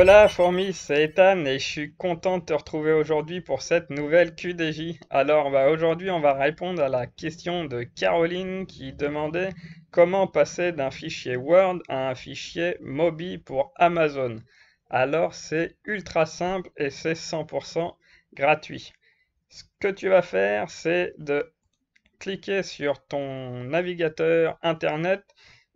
Hola Fourmi, c'est Ethan et je suis content de te retrouver aujourd'hui pour cette nouvelle QDJ. Alors aujourd'hui on va répondre à la question de Caroline qui demandait comment passer d'un fichier Word à un fichier Mobi pour Amazon. Alors c'est ultra simple et c'est 100% gratuit. Ce que tu vas faire c'est de cliquer sur ton navigateur internet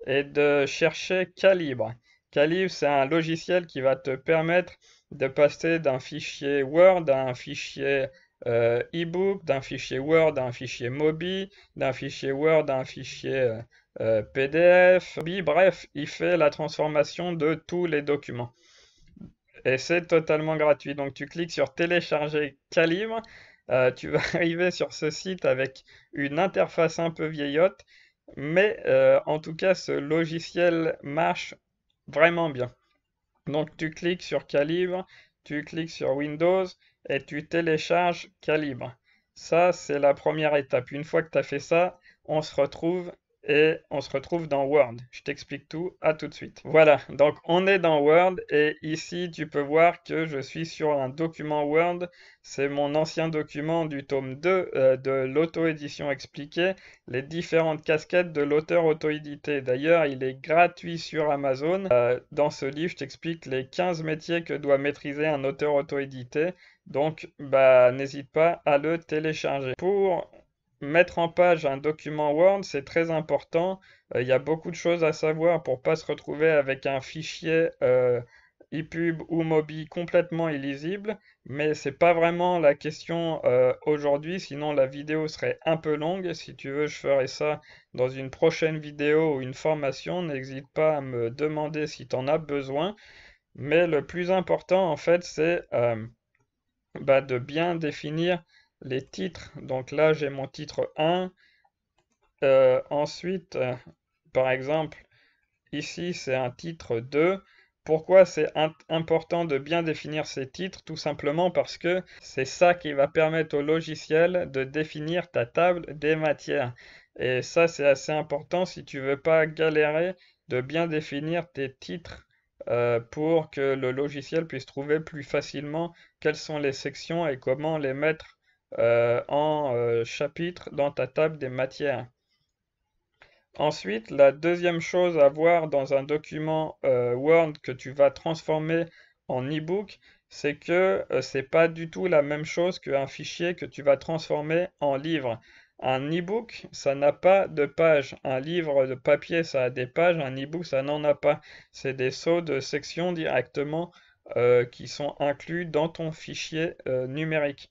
et de chercher Calibre. Calibre, c'est un logiciel qui va te permettre de passer d'un fichier Word à un fichier e-book, d'un fichier Word à un fichier Mobi, d'un fichier Word à un fichier PDF. Bref, il fait la transformation de tous les documents. Et c'est totalement gratuit. Donc tu cliques sur télécharger Calibre. Tu vas arriver sur ce site avec une interface un peu vieillotte, mais en tout cas ce logiciel marche vraiment bien. Donc tu cliques sur Calibre, tu cliques sur Windows et tu télécharges Calibre. Ça, c'est la première étape. Une fois que tu as fait ça, on se retrouve on se retrouve dans Word. Je t'explique tout, à tout de suite. Voilà, donc on est dans Word et ici tu peux voir que je suis sur un document Word. C'est mon ancien document du tome 2 de l'auto-édition expliquée, les différentes casquettes de l'auteur auto-édité. D'ailleurs, il est gratuit sur Amazon. Dans ce livre, je t'explique les 15 métiers que doit maîtriser un auteur auto-édité. Donc, n'hésite pas à le télécharger. Pour mettre en page un document Word, c'est très important. Il y a beaucoup de choses à savoir pour pas se retrouver avec un fichier EPUB ou Mobi complètement illisible, mais c'est pas vraiment la question aujourd'hui, sinon la vidéo serait un peu longue. Si tu veux, je ferai ça dans une prochaine vidéo ou une formation. N'hésite pas à me demander si tu en as besoin. Mais le plus important, en fait, c'est de bien définir les titres. Donc là, j'ai mon titre 1. Ensuite, par exemple, ici, c'est un titre 2. Pourquoi c'est important de bien définir ces titres? Tout simplement parce que c'est ça qui va permettre au logiciel de définir ta table des matières. Et ça, c'est assez important si tu veux pas galérer de bien définir tes titres pour que le logiciel puisse trouver plus facilement quelles sont les sections et comment les mettre en chapitre dans ta table des matières. Ensuite, la deuxième chose à voir dans un document Word que tu vas transformer en e-book, c'est que c'est pas du tout la même chose qu'un fichier que tu vas transformer en livre. Un e-book, ça n'a pas de pages. Un livre de papier, ça a des pages. Un e-book, ça n'en a pas. C'est des sauts de sections directement qui sont inclus dans ton fichier numérique.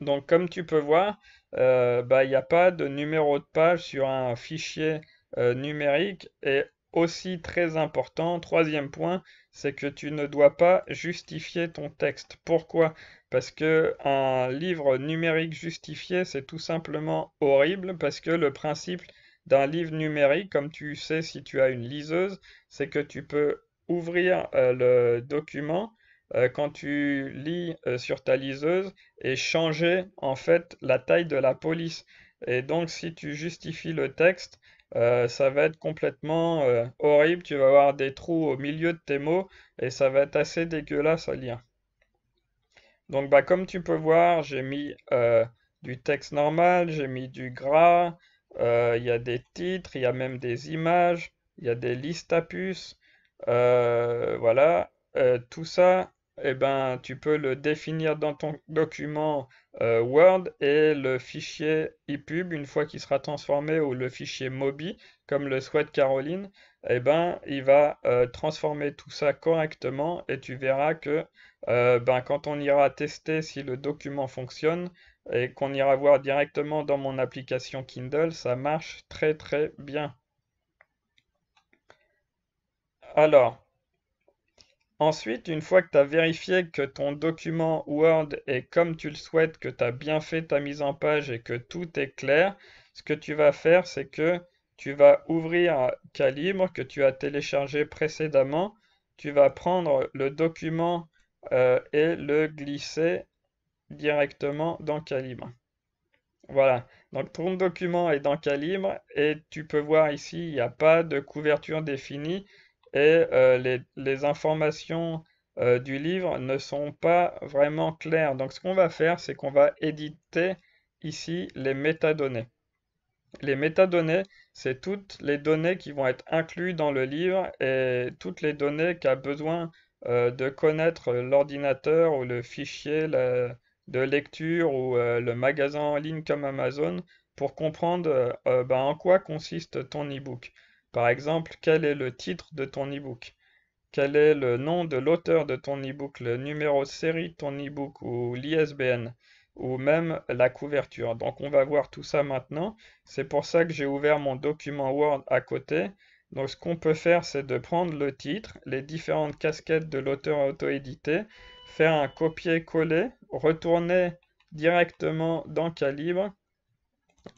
Donc, comme tu peux voir, il n'y a pas de numéro de page sur un fichier numérique. Et aussi très important, troisième point, c'est que tu ne dois pas justifier ton texte. Pourquoi? Parce que un livre numérique justifié, c'est tout simplement horrible, parce que le principe d'un livre numérique, comme tu sais si tu as une liseuse, c'est que tu peux ouvrir le document quand tu lis sur ta liseuse et changer en fait la taille de la police. Et donc si tu justifies le texte, ça va être complètement horrible. Tu vas avoir des trous au milieu de tes mots et ça va être assez dégueulasse à lire. Donc comme tu peux voir, j'ai mis du texte normal, j'ai mis du gras, il y a des titres, il y a même des images, il y a des listes à puces. Voilà. Tout ça, eh ben, tu peux le définir dans ton document Word et le fichier EPUB, une fois qu'il sera transformé, ou le fichier Mobi, comme le souhaite Caroline, eh ben, il va transformer tout ça correctement et tu verras que quand on ira tester si le document fonctionne et qu'on ira voir directement dans mon application Kindle, ça marche très très bien. Alors, ensuite, une fois que tu as vérifié que ton document Word est comme tu le souhaites, que tu as bien fait ta mise en page et que tout est clair, ce que tu vas faire, c'est que tu vas ouvrir Calibre que tu as téléchargé précédemment. Tu vas prendre le document et le glisser directement dans Calibre. Voilà, donc ton document est dans Calibre et tu peux voir ici, il n'y a pas de couverture définie. et les informations du livre ne sont pas vraiment claires. Donc ce qu'on va faire, c'est qu'on va éditer ici les métadonnées. Les métadonnées, c'est toutes les données qui vont être incluses dans le livre et toutes les données qu'a besoin de connaître l'ordinateur ou le fichier de lecture ou le magasin en ligne comme Amazon pour comprendre ben, en quoi consiste ton e-book. Par exemple, quel est le titre de ton e-book? Quel est le nom de l'auteur de ton e-book, le numéro de série de ton e-book ou l'ISBN ou même la couverture. Donc on va voir tout ça maintenant. C'est pour ça que j'ai ouvert mon document Word à côté. Donc ce qu'on peut faire, c'est de prendre le titre, les différentes casquettes de l'auteur auto-édité, faire un copier-coller, retourner directement dans Calibre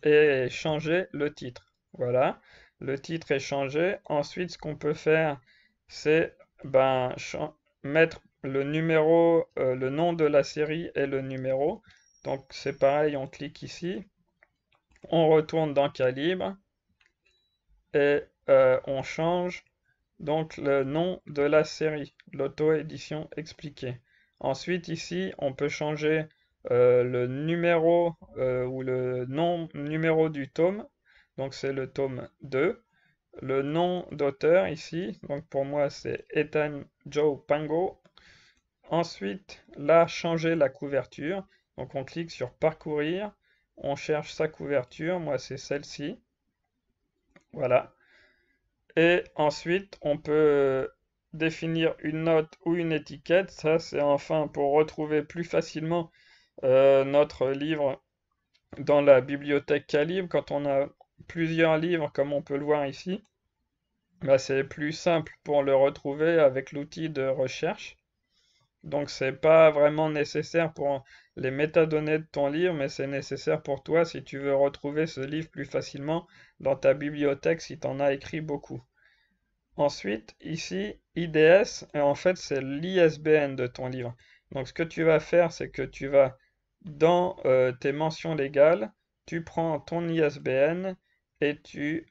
et changer le titre. Voilà, le titre est changé. Ensuite, ce qu'on peut faire, c'est ben, mettre le numéro, le nom de la série et le numéro. Donc c'est pareil, on clique ici, on retourne dans Calibre et on change donc le nom de la série, l'auto-édition expliquée. Ensuite ici, on peut changer le numéro ou le numéro du tome, donc c'est le tome 2. Le nom d'auteur ici, donc pour moi c'est Ethan Joe Pango. Ensuite, là, changer la couverture. Donc on clique sur parcourir, on cherche sa couverture, moi c'est celle-ci. Voilà. Et ensuite, on peut définir une note ou une étiquette. Ça, c'est enfin pour retrouver plus facilement notre livre dans la bibliothèque Calibre. Quand on a plusieurs livres, comme on peut le voir ici, bah, c'est plus simple pour le retrouver avec l'outil de recherche. Donc, c'est pas vraiment nécessaire pour les métadonnées de ton livre, mais c'est nécessaire pour toi si tu veux retrouver ce livre plus facilement dans ta bibliothèque si tu en as écrit beaucoup. Ensuite, ici, IDS, en fait, c'est l'ISBN de ton livre. Donc, ce que tu vas faire, c'est que tu vas dans tes mentions légales, tu prends ton ISBN et tu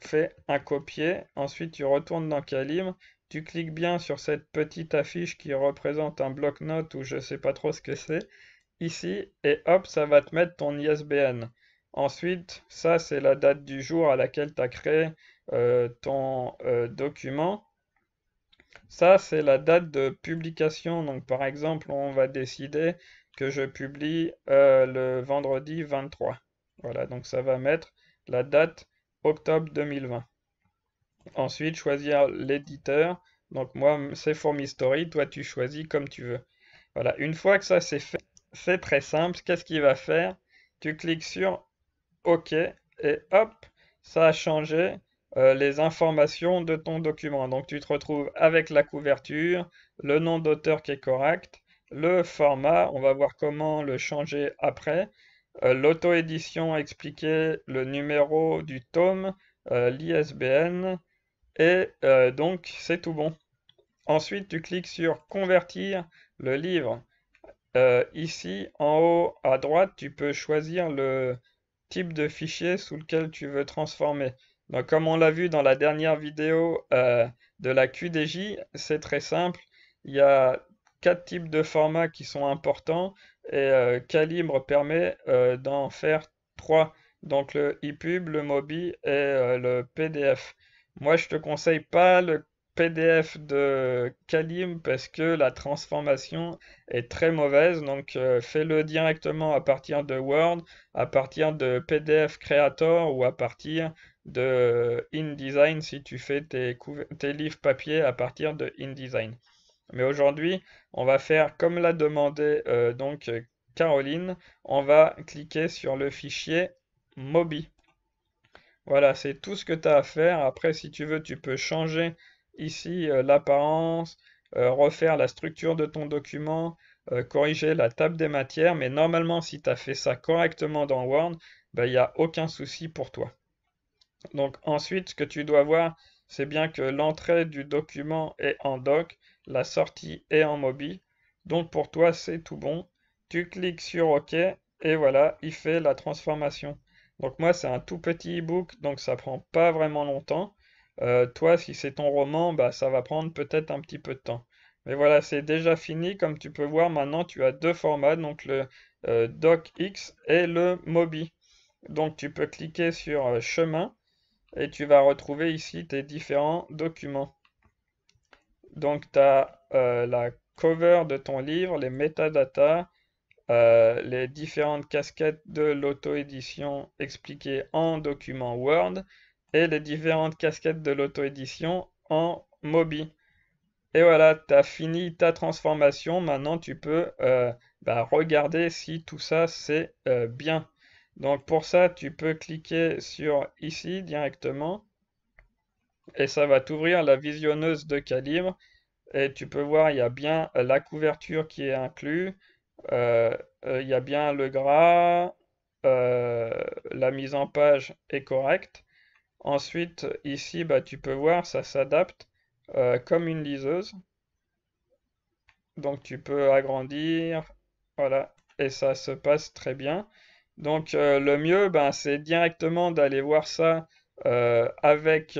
fais un copier. Ensuite, tu retournes dans Calibre, tu cliques bien sur cette petite affiche qui représente un bloc-notes ou je sais pas trop ce que c'est, ici, et hop, ça va te mettre ton ISBN. Ensuite, ça, c'est la date du jour à laquelle tu as créé ton document. Ça, c'est la date de publication. Donc, par exemple, on va décider que je publie le vendredi 23. Voilà, donc ça va mettre la date octobre 2020. Ensuite, choisir l'éditeur. Donc, moi, c'est Formistory. Toi, tu choisis comme tu veux. Voilà, une fois que ça c'est fait, c'est très simple. Qu'est-ce qu'il va faire? Tu cliques sur OK et hop, ça a changé les informations de ton document. Donc tu te retrouves avec la couverture, le nom d'auteur qui est correct, le format, on va voir comment le changer après, l'auto-édition expliquée, le numéro du tome, l'ISBN et donc c'est tout bon. Ensuite tu cliques sur convertir le livre. Ici en haut à droite, tu peux choisir le type de fichier sous lequel tu veux transformer. Donc, comme on l'a vu dans la dernière vidéo de la QDJ, c'est très simple. Il y a 4 types de formats qui sont importants et Calibre permet d'en faire 3. Donc le EPUB, le MOBI et le PDF. Moi, je te conseille pas le PDF de Calibre parce que la transformation est très mauvaise. Donc, fais-le directement à partir de Word, à partir de PDF Creator ou à partir de InDesign si tu fais tes livres papier à partir de InDesign. Mais aujourd'hui, on va faire comme l'a demandé Caroline, on va cliquer sur le fichier Mobi. Voilà, c'est tout ce que tu as à faire. Après, si tu veux, tu peux changer ici l'apparence, refaire la structure de ton document, corriger la table des matières. Mais normalement, si tu as fait ça correctement dans Word, ben, il n'y a aucun souci pour toi. Donc ensuite, ce que tu dois voir, c'est bien que l'entrée du document est en doc, la sortie est en Mobi. Donc pour toi, c'est tout bon. Tu cliques sur OK et voilà, il fait la transformation. Donc moi, c'est un tout petit ebook, donc ça prend pas vraiment longtemps. Toi, si c'est ton roman, bah, ça va prendre peut-être un petit peu de temps. Mais voilà, c'est déjà fini. Comme tu peux voir, maintenant, tu as deux formats, donc le DocX et le Mobi. Donc, tu peux cliquer sur Chemin et tu vas retrouver ici tes différents documents. Donc, tu as la cover de ton livre, les métadatas, les différentes casquettes de l'auto-édition expliquées en document Word et les différentes casquettes de l'auto-édition en Mobi. Et voilà, tu as fini ta transformation. Maintenant, tu peux regarder si tout ça c'est bien. Donc pour ça, tu peux cliquer sur ici directement et ça va t'ouvrir la visionneuse de calibre. Et tu peux voir, il y a bien la couverture qui est inclus, euh, il y a bien le gras, euh, la mise en page est correcte. Ensuite, ici, bah, tu peux voir, ça s'adapte comme une liseuse. Donc tu peux agrandir, voilà, et ça se passe très bien. Donc le mieux, ben, c'est directement d'aller voir ça avec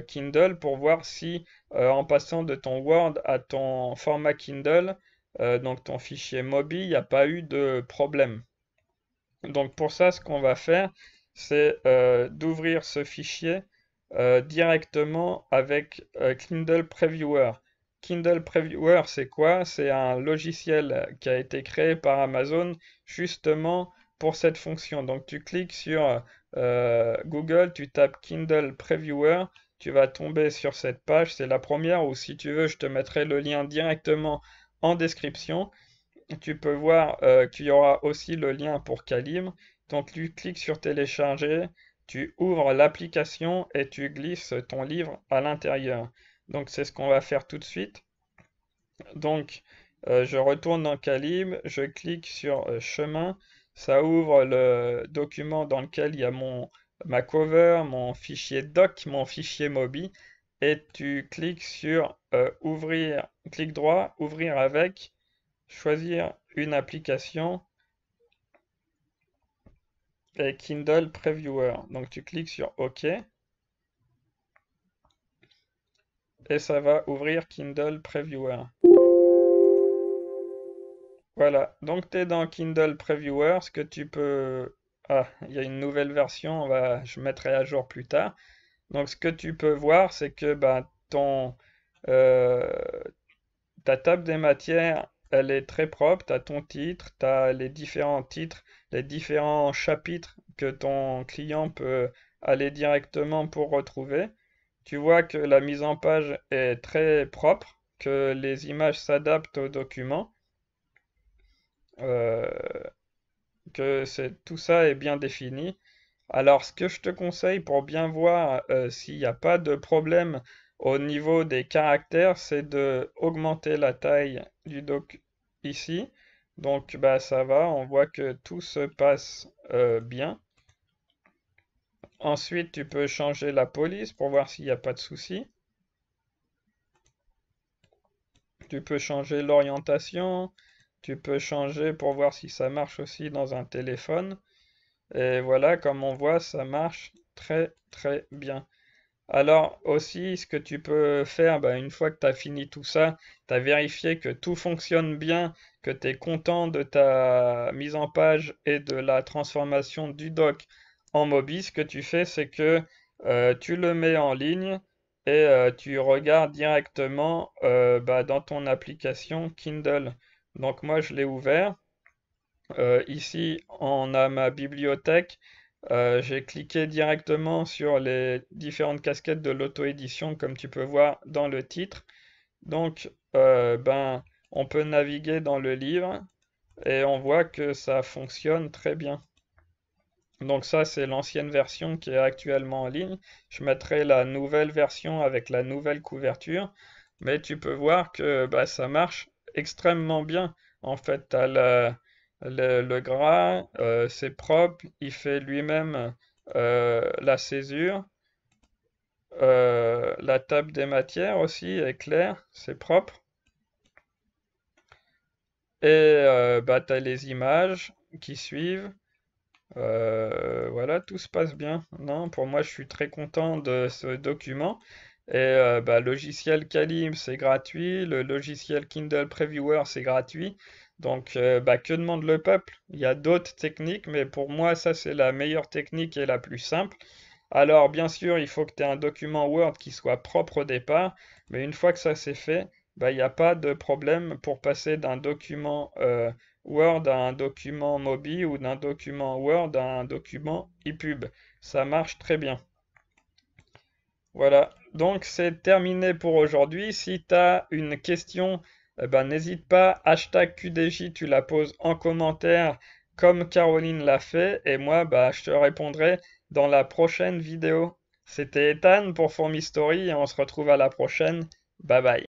Kindle pour voir si en passant de ton Word à ton format Kindle, donc ton fichier Mobi, il n'y a pas eu de problème. Donc pour ça, ce qu'on va faire, c'est d'ouvrir ce fichier directement avec Kindle Previewer. Kindle Previewer, c'est quoi? C'est un logiciel qui a été créé par Amazon justement pour cette fonction. Donc tu cliques sur Google, tu tapes Kindle Previewer, tu vas tomber sur cette page. C'est la première, ou si tu veux, je te mettrai le lien directement en description. Tu peux voir qu'il y aura aussi le lien pour Calibre. Donc tu cliques sur télécharger, tu ouvres l'application et tu glisses ton livre à l'intérieur. Donc c'est ce qu'on va faire tout de suite. Donc je retourne dans Calibre, je clique sur chemin, ça ouvre le document dans lequel il y a ma cover, mon fichier doc, mon fichier Mobi, et tu cliques sur ouvrir, clic droit, ouvrir avec, choisir une application et Kindle Previewer. Donc tu cliques sur OK et ça va ouvrir Kindle Previewer. Voilà, donc tu es dans Kindle Previewer, ce que tu peux... Ah, il y a une nouvelle version, je mettrai à jour plus tard. Donc ce que tu peux voir, c'est que bah, euh, ta table des matières, elle est très propre, tu as ton titre, tu as les différents titres, les différents chapitres que ton client peut aller directement pour retrouver. Tu vois que la mise en page est très propre, que les images s'adaptent au document, euh, tout ça est bien défini. Alors, ce que je te conseille pour bien voir s'il n'y a pas de problème au niveau des caractères, c'est de augmenter la taille du doc ici. Donc, bah, ça va, on voit que tout se passe bien. Ensuite, tu peux changer la police pour voir s'il n'y a pas de souci. Tu peux changer l'orientation. Tu peux changer pour voir si ça marche aussi dans un téléphone. Et voilà, comme on voit, ça marche très très bien. Alors aussi, ce que tu peux faire, bah, une fois que tu as fini tout ça, tu as vérifié que tout fonctionne bien, que tu es content de ta mise en page et de la transformation du doc en Mobi, ce que tu fais, c'est que tu le mets en ligne et tu regardes directement dans ton application Kindle. Donc moi, je l'ai ouvert. Ici, on a ma bibliothèque. J'ai cliqué directement sur les différentes casquettes de l'auto-édition, comme tu peux voir dans le titre. Donc, on peut naviguer dans le livre et on voit que ça fonctionne très bien. Donc ça, c'est l'ancienne version qui est actuellement en ligne. Je mettrai la nouvelle version avec la nouvelle couverture. Mais tu peux voir que ça marche extrêmement bien. En fait, tu as le gras, c'est propre, il fait lui-même la césure. La table des matières aussi est claire, c'est propre. Et tu as les images qui suivent. Voilà, tout se passe bien. Non, pour moi, je suis très content de ce document. Et logiciel Calim, c'est gratuit. Le logiciel Kindle Previewer, c'est gratuit. Donc, que demande le peuple? Il y a d'autres techniques, mais pour moi, ça, c'est la meilleure technique et la plus simple. Alors, bien sûr, il faut que tu aies un document Word qui soit propre au départ, mais une fois que ça c'est fait, il n'y a pas de problème pour passer d'un document Word à un document Mobi ou d'un document Word à un document EPUB. Ça marche très bien. Voilà, donc c'est terminé pour aujourd'hui. Si tu as une question, n'hésite pas, hashtag QDJ, tu la poses en commentaire comme Caroline l'a fait, et moi je te répondrai dans la prochaine vidéo. C'était Ethan pour Formistory et on se retrouve à la prochaine. Bye bye.